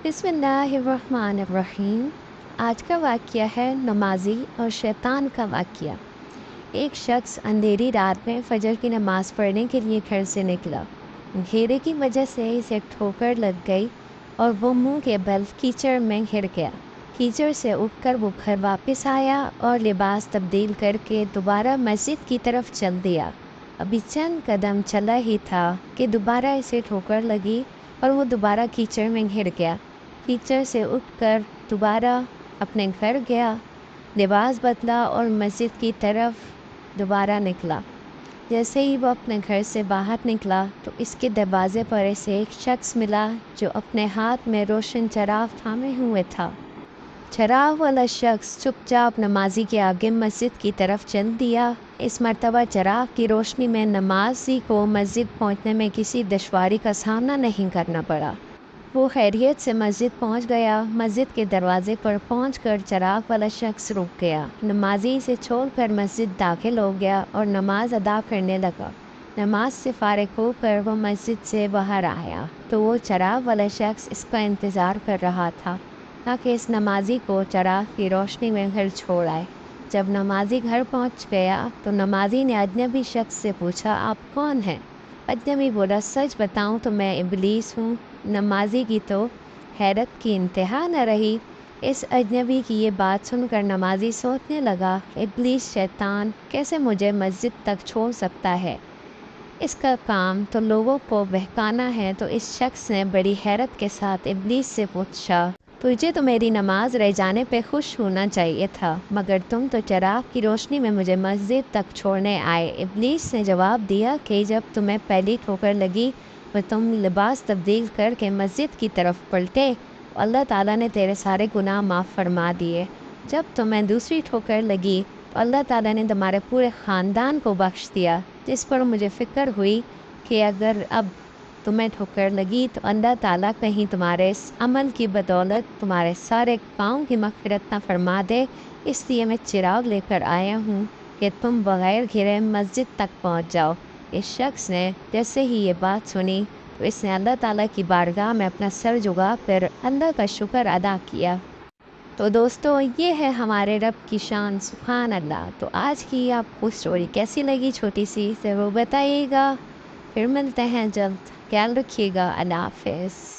बिस्मिल्लाहिर्रहमानिर्रहीम। आज का वाक़या है नमाज़ी और शैतान का वाक़या। एक शख्स अंधेरी रात में फ़जर की नमाज़ पढ़ने के लिए घर से निकला। अंधेरे की वजह से इसे ठोकर लग गई और वो मुंह के बल कीचड़ में गिर गया। कीचड़ से उठकर वो घर वापस आया और लिबास तब्दील करके दोबारा मस्जिद की तरफ चल दिया। अभी चंद कदम चला ही था कि दोबारा इसे ठोकर लगी और वो दोबारा कीचड़ में गिर गया। कीचड़ से उठकर दोबारा अपने घर गया, लिबास बदला और मस्जिद की तरफ दोबारा निकला। जैसे ही वो अपने घर से बाहर निकला तो इसके दरवाज़े पर इसे एक शख्स मिला जो अपने हाथ में रोशन चराग थामे हुए था। चराग वाला शख्स चुपचाप नमाजी के आगे मस्जिद की तरफ चल दिया। इस मर्तबा चराग की रोशनी में नमाजी को मस्जिद पहुंचने में किसी दुश्वारी का सामना नहीं करना पड़ा। वो खैरियत से मस्जिद पहुंच गया। मस्जिद के दरवाजे पर पहुंचकर चराग वाला शख्स रुक गया। नमाजी से छोड़कर मस्जिद दाखिल हो गया और नमाज अदा करने लगा। नमाज से फारिग होकर वो मस्जिद से बाहर आया तो वो चराग वाला शख्स इसका इंतज़ार कर रहा था ताकि इस नमाजी को चराग की रोशनी में घर छोड़ आए। जब नमाजी घर पहुंच गया तो नमाजी ने अजनबी शख्स से पूछा, आप कौन हैं? अजनबी बोला, सच बताऊं तो मैं इबलीस हूँ। नमाजी की तो हैरत की इंतहा न रही। इस अजनबी की ये बात सुनकर नमाजी सोचने लगा, इबलीस शैतान कैसे मुझे मस्जिद तक छोड़ सकता है? इसका काम तो लोगों को बहकाना है। तो इस शख्स ने बड़ी हैरत के साथ इबलीस से पूछा, तुझे तो मेरी नमाज रह जाने पे खुश होना चाहिए था, मगर तुम तो चराग की रोशनी में मुझे मस्जिद तक छोड़ने आए। इबलीस ने जवाब दिया कि जब तुम्हें पहली ठोकर लगी तो तुम लिबास तब्दील करके मस्जिद की तरफ पलटे, अल्लाह ताला ने तेरे सारे गुनाह माफ़ फरमा दिए। जब तुम्हें दूसरी ठोकर लगी तो अल्लाह ताला ने तुम्हारे पूरे ख़ानदान को बख्श दिया, जिस पर मुझे फ़िक्र हुई कि अगर अब तुम्हें ठोकर लगी तो अल्लाह ताला कहीं तुम्हारे इस अमल की बदौलत तुम्हारे सारे पाँव की मग़फ़िरत न फरमा दे। इसलिए मैं चिराग लेकर आया हूँ कि तुम बग़ैर घिरे मस्जिद तक पहुँच जाओ। इस शख्स ने जैसे ही ये बात सुनी तो इसने अल्लाह ताला की बारगाह में अपना सर झुका कर अल्लाह का शुक्र अदा किया। तो दोस्तों, ये है हमारे रब की शान, सुभान अल्लाह। तो आज की आपको स्टोरी कैसी लगी, छोटी सी, ज़रूर बताइएगा। फिर मिलते हैं जल्द। ख्याल रखिएगा। अल्लाह हाफ़िज़।